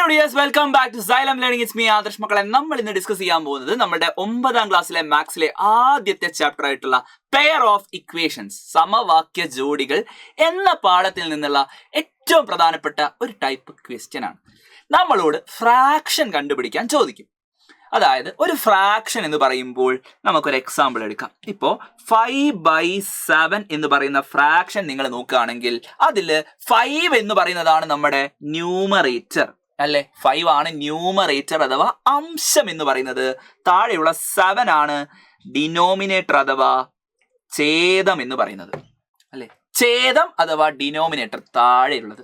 Hello dears, welcome back to Xylem learning. It's me Adarsh. മക്കളെ, നമ്മൾ ഇന്ന് ഡിസ്കസ് ചെയ്യാൻ പോകുന്നത് നമ്മുടെ 9ാം ക്ലാസ്സിലെ മാത്സിലെ ആദ്യത്തെ ചാപ്റ്റർ ആയിട്ടുള്ള പെയർ ഓഫ് ഇക്വേഷൻസ്, സമവാക്യ ജോഡികൾ എന്ന പാഠത്തിൽ നിന്നുള്ള ഏറ്റവും പ്രധാനപ്പെട്ട ഒരു ടൈപ്പ് ക്വസ്റ്റ്യൻ ആണ്. നമ്മളോട് ഫ്രാക്ഷൻ കണ്ടുപിടിക്കാൻ ചോദിക്കും. അതായത് ഒരു ഫ്രാക്ഷൻ എന്ന് പറയുമ്പോൾ നമുക്കൊരു എക്സാമ്പിൾ എടുക്കാം. ഇപ്പോൾ 5/7 എന്ന് പറയുന്ന ഫ്രാക്ഷൻ നിങ്ങൾ നോക്കുകയാണെങ്കിൽ അതിൽ 5 എന്ന് പറയുന്നതാണ് നമ്മുടെ ന്യൂമറേറ്റർ അല്ലെ. 5 ആണ് ന്യൂമറേറ്റർ അഥവാ അംശം എന്ന് പറയുന്നത്. താഴെയുള്ള 7 ആണ് ഡിനോമിനേറ്റർ അഥവാ ഛേദം എന്ന് പറയുന്നത് അല്ലെ. ഛേദം അഥവാ ഡിനോമിനേറ്റർ താഴെയുള്ളത്.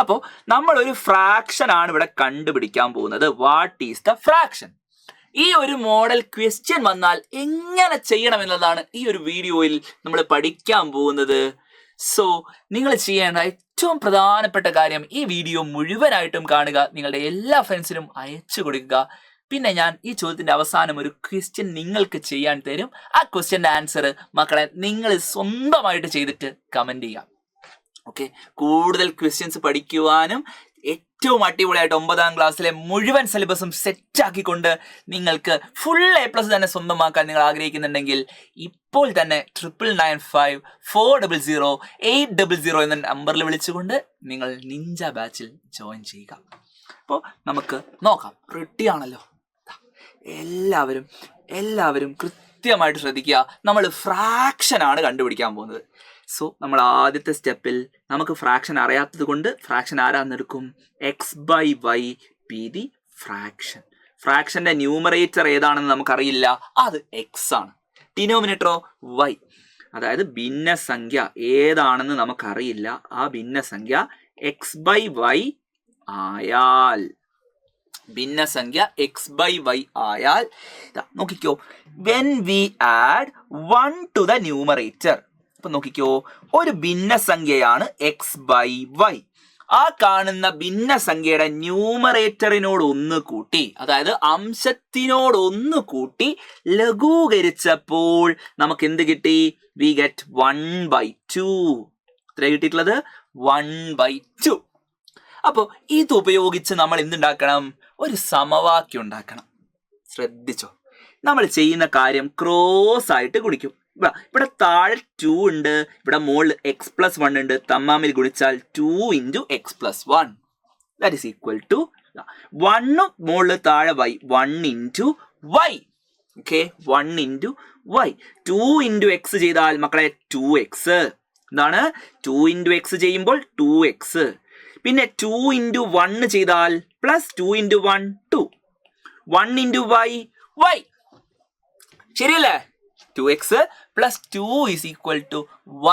അപ്പോൾ നമ്മൾ ഒരു ഫ്രാക്ഷൻ ആണ് ഇവിടെ കണ്ടുപിടിക്കാൻ പോകുന്നത്. What is the fraction? ഈ ഒരു മോഡൽ ക്വസ്റ്റ്യൻ വന്നാൽ എങ്ങനെ ചെയ്യണം എന്നതാണ് ഈ ഒരു വീഡിയോയിൽ നമ്മൾ പഠിക്കാൻ പോകുന്നത്. സോ നിങ്ങൾ ചെയ്യേണ്ട ഏറ്റവും പ്രധാനപ്പെട്ട കാര്യം ഈ വീഡിയോ മുഴുവനായിട്ടും കാണുക, നിങ്ങളുടെ എല്ലാ ഫ്രണ്ട്സിനും അയച്ചു കൊടുക്കുക. പിന്നെ ഞാൻ ഈ ചോദ്യത്തിന്റെ അവസാനം ഒരു ക്വസ്റ്റ്യൻ നിങ്ങൾക്ക് ചെയ്യാൻ തരും. ആ ക്വസ്റ്റ്യന്റെ ആൻസർ മക്കളെ നിങ്ങൾ സ്വന്തമായിട്ട് ചെയ്തിട്ട് കമന്റ് ചെയ്യാം. ഓക്കെ, കൂടുതൽ ക്വസ്റ്റ്യൻസ് പഠിക്കുവാനും ഏറ്റവും അടിപൊളിയായിട്ട് 9ാം ക്ലാസ്സിലെ മുഴുവൻ സിലബസും സെറ്റ് ആക്കിക്കൊണ്ട് നിങ്ങൾക്ക് ഫുൾ A+ തന്നെ സ്വന്തമാക്കാൻ നിങ്ങൾ ആഗ്രഹിക്കുന്നുണ്ടെങ്കിൽ ഇപ്പോൾ തന്നെ 9995400800 എന്ന നമ്പറിൽ വിളിച്ചുകൊണ്ട് നിങ്ങൾ നിഞ്ച ബാച്ചിൽ ജോയിൻ ചെയ്യുക. അപ്പോൾ നമുക്ക് നോക്കാം. റെഡിയാണല്ലോ? എല്ലാവരും കൃത്യമായിട്ട് ശ്രദ്ധിക്കുക. നമ്മൾ ഫ്രാക്ഷൻ ആണ് കണ്ടുപിടിക്കാൻ പോകുന്നത്. സോ നമ്മൾ ആദ്യത്തെ സ്റ്റെപ്പിൽ നമുക്ക് ഫ്രാക്ഷൻ അറിയാത്തത് കൊണ്ട് ഫ്രാക്ഷൻ ആരാന്നെടുക്കും? x/y be the fraction. ഫ്രാക്ഷന്റെ ന്യൂമറേറ്റർ ഏതാണെന്ന് നമുക്കറിയില്ല, അത് x ആണ്. ഡിനോമിനേറ്ററോ y. അതായത് ഭിന്നസംഖ്യ ഏതാണെന്ന് നമുക്കറിയില്ല, ആ ഭിന്നസംഖ്യ x/y ആയാൽ നോക്കിക്കോ, when we add 1 to the numerator. അപ്പൊ നോക്കിക്കോ, ഒരു ഭിന്നസംഖ്യയാണ് x/y. ആ കാണുന്ന ഭിന്നസംഖ്യയുടെ ന്യൂമറേറ്ററിനോട് ഒന്ന് കൂട്ടി, അതായത് അംശത്തിനോട് ഒന്ന് കൂട്ടി ലഘൂകരിച്ചപ്പോൾ നമുക്ക് എന്ത് കിട്ടി? We get 1/2. എത്ര കിട്ടിയിട്ടുള്ളത്? 1/2. അപ്പോൾ ഇത് ഉപയോഗിച്ച് നമ്മൾ എന്തുണ്ടാക്കണം? ഒരു സമവാക്യം ഉണ്ടാക്കണം. ശ്രദ്ധിച്ചോ, നമ്മൾ ചെയ്യുന്ന കാര്യം ക്രോസ് ആയിട്ട് ഗുണിക്കും. ഇവിടെ താഴെ 2 ഉണ്ട്, ഇവിടെ മുകളിൽ x+1 ഉണ്ട്. തമ്മിൽ ഗുണിച്ചാൽ 2 × x+1 that is equal to 1 മുകളിൽ താഴെ y, 1 × y. Okay, 1 × y. 2 × x ചെയ്താൽ മക്കളെ 2x. എന്താണ്? 2 × x ചെയ്യുമ്പോൾ 2x. പിന്നെ 2 × 1 ചെയ്താൽ പ്ലസ് 2 × 1 2. 1 × y. ശരിയല്ലേ? 2x plus 2 is equal to y.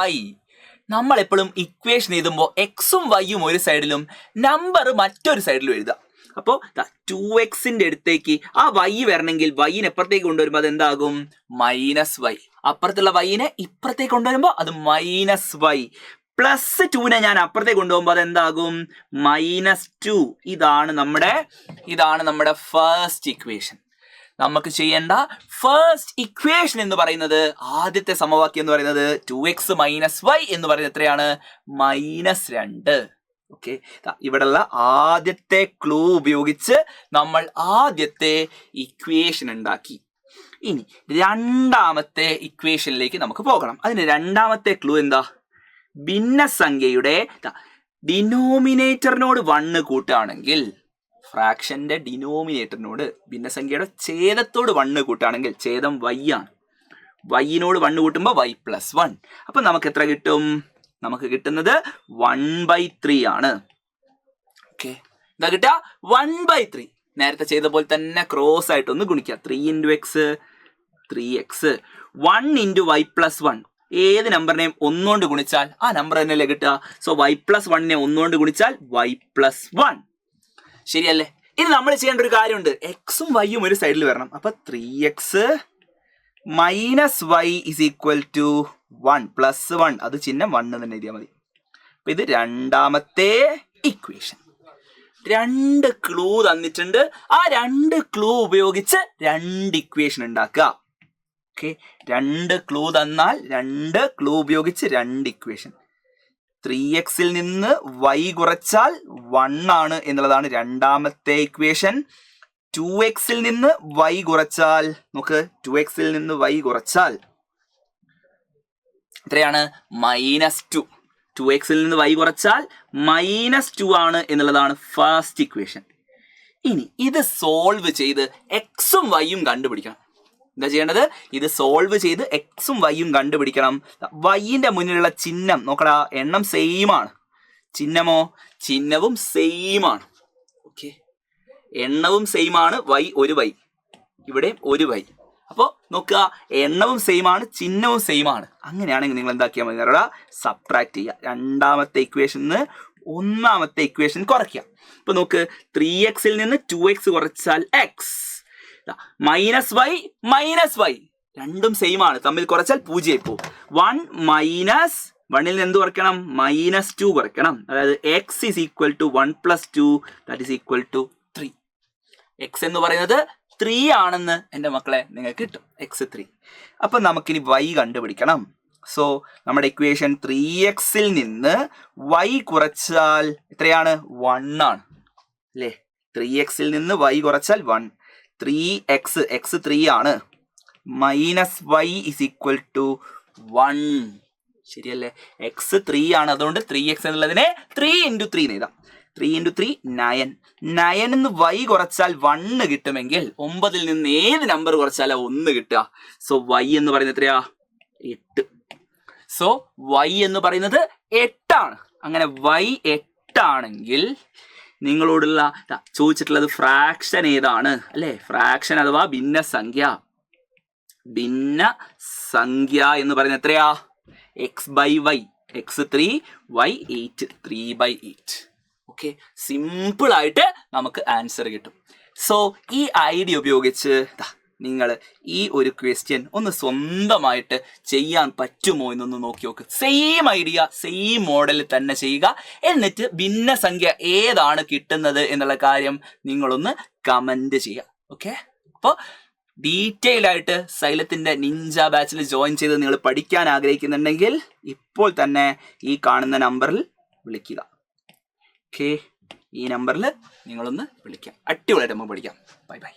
നമ്മൾ എപ്പോഴും ഇക്വേഷൻ എഴുതുമ്പോൾ എക്സും വൈയും ഒരു സൈഡിലും നമ്പർ മറ്റൊരു സൈഡിലും എഴുതാം. അപ്പോൾ 2x അടുത്തേക്ക് ആ y വരണമെങ്കിൽ വൈനെ എപ്പുറത്തേക്ക് കൊണ്ടുവരുമ്പോൾ അത് എന്താകും? -y. അപ്പുറത്തുള്ള വൈനെ ഇപ്പുറത്തേക്ക് കൊണ്ടുവരുമ്പോൾ അത് -y. +2നെ ഞാൻ അപ്പുറത്തേക്ക് കൊണ്ടുപോകുമ്പോൾ അത് എന്താകും? -2. ഇതാണ് നമ്മുടെ ഫസ്റ്റ് ഇക്വേഷൻ. നമുക്ക് ചെയ്യേണ്ട ഫസ്റ്റ് ഇക്വേഷൻ എന്ന് പറയുന്നത്, ആദ്യത്തെ സമവാക്യം എന്ന് പറയുന്നത് 2x - y എന്ന് പറയുന്നത് എത്രയാണ്? -2. ഓക്കെ, ഇവിടെയുള്ള ആദ്യത്തെ ക്ലൂ ഉപയോഗിച്ച് നമ്മൾ ആദ്യത്തെ ഇക്വേഷൻ ഉണ്ടാക്കി. ഇനി രണ്ടാമത്തെ ഇക്വേഷനിലേക്ക് നമുക്ക് പോകണം. അതിന് രണ്ടാമത്തെ ക്ലൂ എന്താ? ഭിന്നസംഖ്യയുടെ ഡിനോമിനേറ്ററിനോട് 1 കൂട്ടുകയാണെങ്കിൽ, ഫ്രാക്ഷന്റെ ഡിനോമിനേറ്ററിനോട് ഭിന്നസംഖ്യയുടെ ഛേദത്തോട് 1 കൂട്ടുകയാണെങ്കിൽ, ഛേദം y ആണ്, yനോട് 1 കൂട്ടുമ്പോൾ y+1. അപ്പൊ നമുക്ക് എത്ര കിട്ടും? നമുക്ക് കിട്ടുന്നത് 1/3 ആണ്. ഓക്കെ, എന്താ കിട്ടുക? 1/3. നേരത്തെ ചെയ്ത പോലെ തന്നെ ക്രോസ് ആയിട്ട് ഒന്ന് ഗുണിക്കുക. 3 × x 3x. 1 × y+1. ഏത് നമ്പറിനെയും ഒന്നുകൊണ്ട് ഗുണിച്ചാൽ ആ നമ്പർ തന്നെയല്ലേ കിട്ടുക? സോ y+1നെ ഒന്നുകൊണ്ട് ഗുണിച്ചാൽ y+1. ശരിയല്ലേ? ഇനി നമ്മൾ ചെയ്യേണ്ട ഒരു കാര്യമുണ്ട്. എക്സും വൈയും ഒരു സൈഡിൽ വരണം. അപ്പൊ 3x - y is equal to 1 +1. അത് ചിഹ്നം 1 തന്നെ എഴുതിയാൽ മതി. അപ്പൊ ഇത് രണ്ടാമത്തെ ഇക്വേഷൻ. 2 ക്ലൂ തന്നിട്ടുണ്ട്. ആ 2 ക്ലൂ ഉപയോഗിച്ച് 2 ഇക്വേഷൻ ഉണ്ടാക്കുക. ഓക്കെ, 2 ക്ലൂ തന്നാൽ 2 ക്ലൂ ഉപയോഗിച്ച് 2 ഇക്വേഷൻ. 3x നിന്ന് y കുറച്ചാൽ 1 ആണ് എന്നുള്ളതാണ് രണ്ടാമത്തെ ഇക്വേഷൻ. 2x നിന്ന് y കുറച്ചാൽ നോക്ക്, 2x നിന്ന് y കുറച്ചാൽ എത്രയാണ്? -2. 2x നിന്ന് y കുറച്ചാൽ -2 ആണ് എന്നുള്ളതാണ് ഫസ്റ്റ് ഇക്വേഷൻ. ഇനി ഇത് സോൾവ് ചെയ്ത് എക്സും വൈയും കണ്ടുപിടിക്കണം. എന്താ ചെയ്യേണ്ടത്? ഇത് സോൾവ് ചെയ്ത് എക്സും വൈയും കണ്ടുപിടിക്കണം. വൈൻ്റെ മുന്നിലുള്ള ചിഹ്നം നോക്കടാ, എണ്ണം സെയിം ആണ്. ചിഹ്നമോ? ചിഹ്നവും സെയിം ആണ്. ഓക്കെ, എണ്ണവും സെയിം ആണ്. വൈ ഒരു വൈ, ഇവിടെ ഒരു വൈ. അപ്പോൾ നോക്കുക, എണ്ണവും സെയിം ആണ്, ചിഹ്നവും സെയിം ആണ്. അങ്ങനെയാണെങ്കിൽ നിങ്ങൾ എന്താക്കിയാൽ മതി? സബ്ട്രാക്ട് ചെയ്യുക. രണ്ടാമത്തെ ഇക്വേഷന് ഒന്നാമത്തെ ഇക്വേഷൻ കുറയ്ക്കുക. ഇപ്പൊ നോക്ക്, 3x നിന്ന് 2x കുറച്ചാൽ x, -y രണ്ടും സെയിം ആണ്, തമ്മിൽ കുറച്ചാൽ 0 ആയി പോകും. 1 മൈനസ് 1ൽ നിന്ന് എന്ത് കുറയ്ക്കണം? -2 കുറയ്ക്കണം. അതായത് x is equal to 1 plus 2, that is equal to 3. x എന്ന് പറയുന്നത് 3 ആണെന്ന് എൻ്റെ മക്കളെ നിങ്ങൾക്ക് കിട്ടും. x 3. അപ്പം നമുക്കിനി y കണ്ടുപിടിക്കണം. സോ നമ്മുടെ ഇക്വേഷൻ 3x നിന്ന് y കുറച്ചാൽ എത്രയാണ്? 1 ആണ് അല്ലേ? 3x നിന്ന് y കുറച്ചാൽ 1. 3x, x 3 ആണ്. -y is equal to 1. ശരിയല്ലേ? x 3 ആണ്, അതുകൊണ്ട് 3x എന്നുള്ളതിനെ 3 × 3 എഴുതാം. 3 × 3 9. 9 നിന്ന് y കുറച്ചാൽ 1 കിട്ടുമെങ്കിൽ 9ൽ നിന്ന് ഏത് നമ്പർ കുറച്ചാലാ 1 കിട്ടുക? സോ y എന്ന് പറയുന്നത് എത്രയാ? 8. സോ y എന്ന് പറയുന്നത് 8 ആണ്. അങ്ങനെ y 8 ആണെങ്കിൽ നിങ്ങളോടുള്ള ചോദിച്ചിട്ടുള്ളത് ഫ്രാക്ഷൻ ഏതാണ് അല്ലേ? ഫ്രാക്ഷൻ അഥവാ ഭിന്നസംഖ്യ. ഭിന്നസംഖ്യ എന്ന് പറയുന്നത് എത്രയാ? x/y. x 3, y 8. 3/8. Okay, simple ആയിട്ട് നമുക്ക് ആൻസർ കിട്ടും. സോ ഈ ഐഡിയ ഉപയോഗിച്ച് നിങ്ങൾ ഈ ഒരു ക്വസ്റ്റ്യൻ ഒന്ന് സ്വന്തമായിട്ട് ചെയ്യാൻ പറ്റുമോ എന്നൊന്ന് നോക്കി നോക്ക്. സെയിം ഐഡിയ, സെയിം മോഡലിൽ തന്നെ ചെയ്യുക. എന്നിട്ട് ഭിന്നസംഖ്യ ഏതാണ് കിട്ടുന്നത് എന്നുള്ള കാര്യം നിങ്ങളൊന്ന് കമന്റ് ചെയ്യുക. ഓക്കെ, അപ്പോൾ ഡീറ്റെയിൽ ആയിട്ട് സൈലത്തിന്റെ നിഞ്ച ബാച്ചിൽ ജോയിൻ ചെയ്ത് നിങ്ങൾ പഠിക്കാൻ ആഗ്രഹിക്കുന്നുണ്ടെങ്കിൽ ഇപ്പോൾ തന്നെ ഈ കാണുന്ന നമ്പറിൽ വിളിക്കുക. ഓക്കെ, ഈ നമ്പറിൽ നിങ്ങളൊന്ന് വിളിക്കാം. അടിപൊളിയായിട്ട് നമുക്ക് പഠിക്കാം. Bye bye.